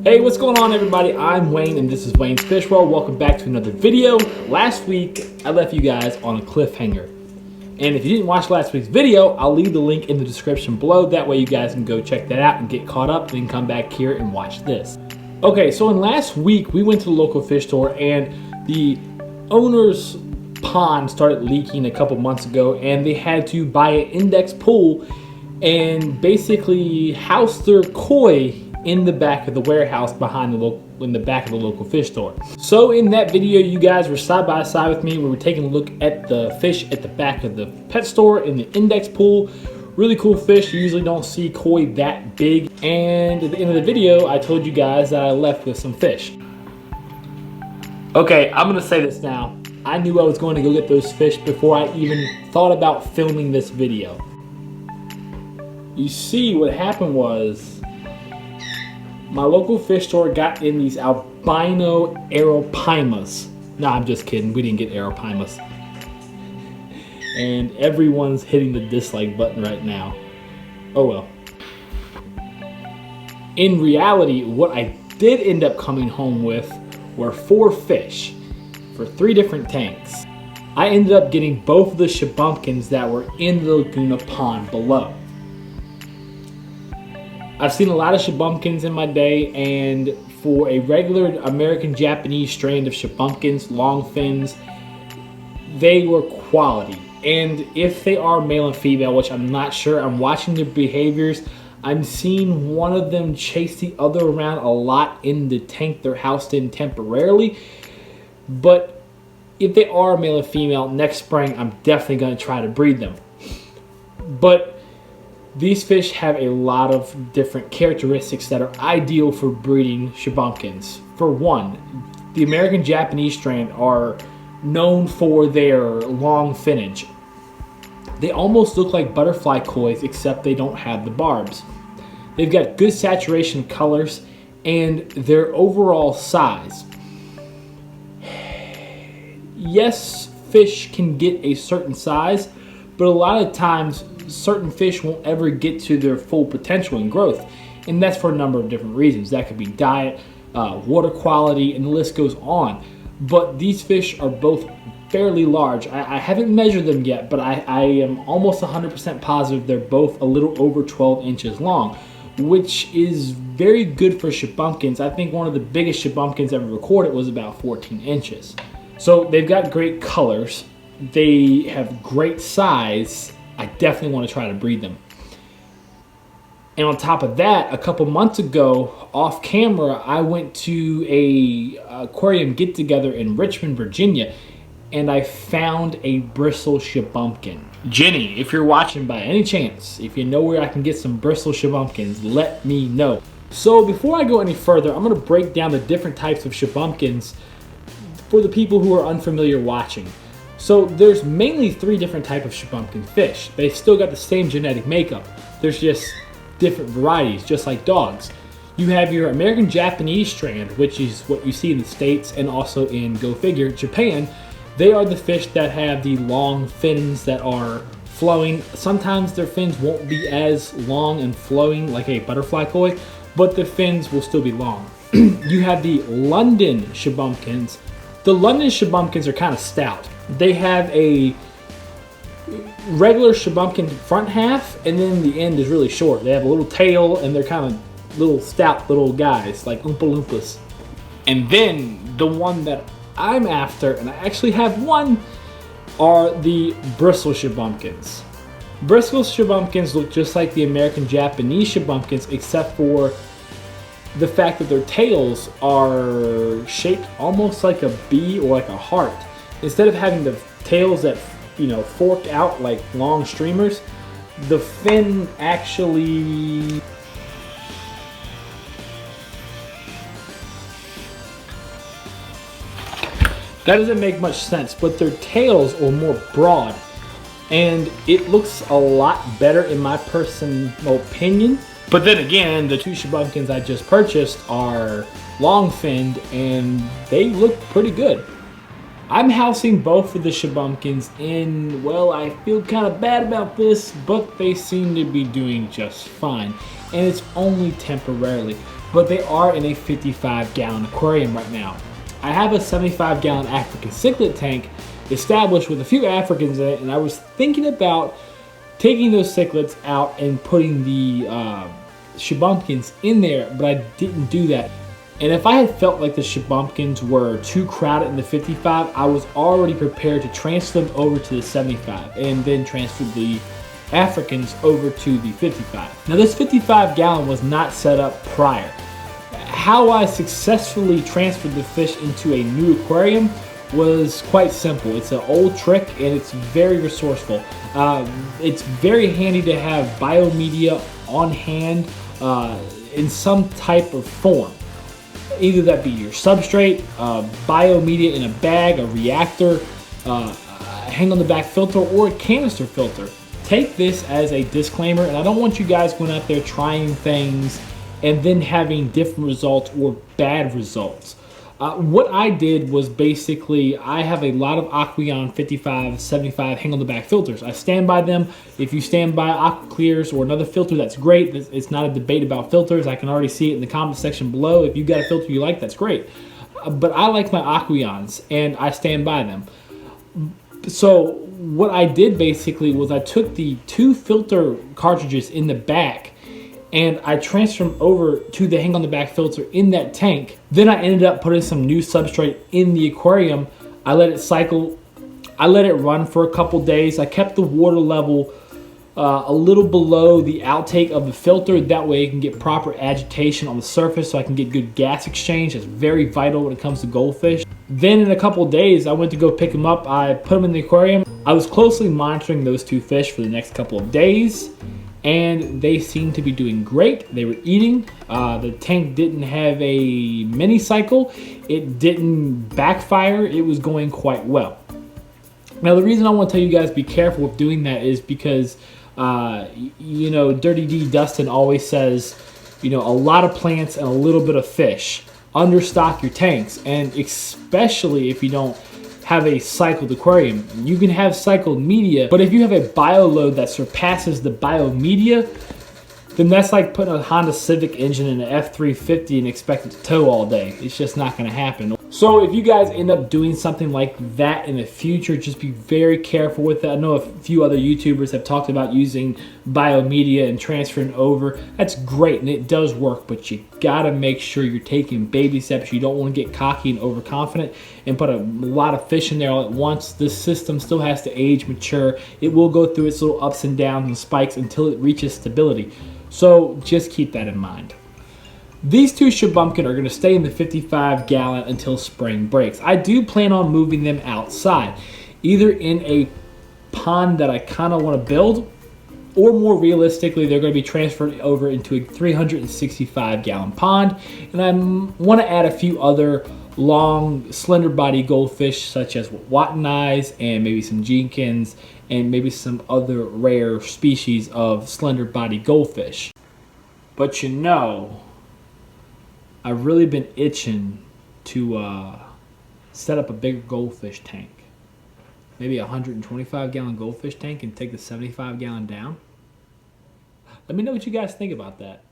Hey, what's going on everybody? I'm Wayne and this is Wayne's Fish World. Welcome back to another video. Last week, I left you guys on a cliffhanger. And if you didn't watch last week's video, I'll leave the link in the description below. That way you guys can go check that out and get caught up, then come back here and watch this. Okay, so in last week, we went to the local fish store and the owner's pond started leaking a couple months ago and they had to buy an index pool and basically house their koi in the back of the warehouse behind in the back of the local fish store. So in that video, you guys were side by side with me. We were taking a look at the fish at the back of the pet store in the index pool. Really cool fish. You usually don't see koi that big. And at the end of the video, I told you guys that I left with some fish. Okay, I'm gonna say this now. I knew I was going to go get those fish before I even thought about filming this video. You see, what happened was, my local fish store got in these albino aeropaimas. Nah, I'm just kidding. We didn't get aeropaimas. And everyone's hitting the dislike button right now. Oh well. In reality, what I did end up coming home with were 4 fish for 3 different tanks. I ended up getting both of the Shubunkins that were in the Laguna Pond below. I've seen a lot of Shubunkins in my day, and for a regular American Japanese strain of Shubunkins, long fins, they were quality. And if they are male and female, which I'm not sure, I'm watching their behaviors, I'm seeing one of them chase the other around a lot in the tank they're housed in temporarily. But if they are male and female, next spring I'm definitely going to try to breed them. But these fish have a lot of different characteristics that are ideal for breeding Shubunkins. For one, the American Japanese strain are known for their long finnage. They almost look like butterfly kois, except they don't have the barbs. They've got good saturation colors and their overall size. Yes, fish can get a certain size, but a lot of times certain fish won't ever get to their full potential and growth, and that's for a number of different reasons. That could be diet, water quality, and the list goes on. But these fish are both fairly large. I haven't measured them yet, but I am almost 100% positive they're both a little over 12 inches long, which is very good for Shubunkins. I think one of the biggest Shubunkins ever recorded was about 14 inches. So they've got great colors. They have great size. I definitely want to try to breed them. And on top of that, a couple months ago, off camera, I went to a aquarium get-together in Richmond, Virginia, and I found a bristle Shubunkin. Jenny, if you're watching by any chance, if you know where I can get some bristle Shubunkins, let me know. So before I go any further, I'm going to break down the different types of Shubunkins for the people who are unfamiliar watching. So there's mainly 3 different types of Shubunkin fish. They've still got the same genetic makeup. There's just different varieties, just like dogs. You have your American Japanese strand, which is what you see in the States and also in, go figure, Japan. They are the fish that have the long fins that are flowing. Sometimes their fins won't be as long and flowing like a butterfly koi, but the fins will still be long. You have the London Shubunkins. The London Shubunkins are kind of stout. They have a regular Shubunkin front half, and then the end is really short. They have a little tail, and they're kind of little stout little guys, like Oompa Loompas. And then the one that I'm after, and I actually have one, are the bristle Shubunkins. Bristle Shubunkins look just like the American Japanese Shubunkins, except for the fact that their tails are shaped almost like a bee or like a heart. Instead of having the tails that, you know, fork out like long streamers, the fin actually that doesn't make much sense, but their tails are more broad and it looks a lot better in my personal opinion. But then again, the 2 Shubunkins I just purchased are long finned and they look pretty good. I'm housing both of the Shubunkins in, well, I feel kind of bad about this, but they seem to be doing just fine. And it's only temporarily. but they are in a 55-gallon aquarium right now. I have a 75-gallon African cichlid tank established with a few Africans in it, and I was thinking about taking those cichlids out and putting the Shubunkins in there, but I didn't do that. And if I had felt like the Shubunkins were too crowded in the 55, I was already prepared to transfer them over to the 75 and then transfer the Africans over to the 55. Now this 55-gallon was not set up prior. How I successfully transferred the fish into a new aquarium was quite simple. It's an old trick and it's very resourceful. It's very handy to have biomedia on hand in some type of form. Either that be your substrate, biomedia in a bag, a reactor, hang on the back filter, or a canister filter. Take this as a disclaimer, and I don't want you guys going out there trying things and then having different results or bad results. What I did was basically, I have a lot of Aquarium 55, 75 hang on the back filters. I stand by them. If you stand by AquaClears or another filter, that's great. It's not a debate about filters. I can already see it in the comment section below. If you got a filter you like, that's great. But I like my Aquariums and I stand by them. So what I did basically was I took the 2 filter cartridges in the back and I transferred them over to the hang on the back filter in that tank. Then I ended up putting some new substrate in the aquarium. I let it cycle. I let it run for a couple days. I kept the water level a little below the outtake of the filter. That way it can get proper agitation on the surface so I can get good gas exchange. That's very vital when it comes to goldfish. Then in a couple days, I went to go pick them up. I put them in the aquarium. I was closely monitoring those 2 fish for the next couple of days, and they seemed to be doing great. They were eating. The tank didn't have a mini cycle. It didn't backfire. It was going quite well. Now the reason I want to tell you guys be careful with doing that is because you know, Dirty D Dustin always says, you know, a lot of plants and a little bit of fish. Understock your tanks, and especially if you don't have a cycled aquarium. You can have cycled media, but if you have a bio load that surpasses the biomedia, then that's like putting a Honda Civic engine in an F350 and expect it to tow all day. It's just not going to happen. So if you guys end up doing something like that in the future, just be very careful with that. I know a few other YouTubers have talked about using biomedia and transferring over. That's great and it does work, but you gotta make sure you're taking baby steps. You don't want to get cocky and overconfident and put a lot of fish in there all at once. This system still has to age, mature. It will go through its little ups and downs and spikes until it reaches stability. So just keep that in mind. These 2 Shubunkin are going to stay in the 55-gallon until spring breaks. I do plan on moving them outside, either in a pond that I kind of want to build, or more realistically, they're going to be transferred over into a 365-gallon pond. And I want to add a few other long, slender body goldfish, such as Watteneyes and maybe some Jenkins and maybe some other rare species of slender body goldfish. But you know, I've really been itching to set up a bigger goldfish tank. Maybe a 125-gallon goldfish tank and take the 75-gallon down. Let me know what you guys think about that.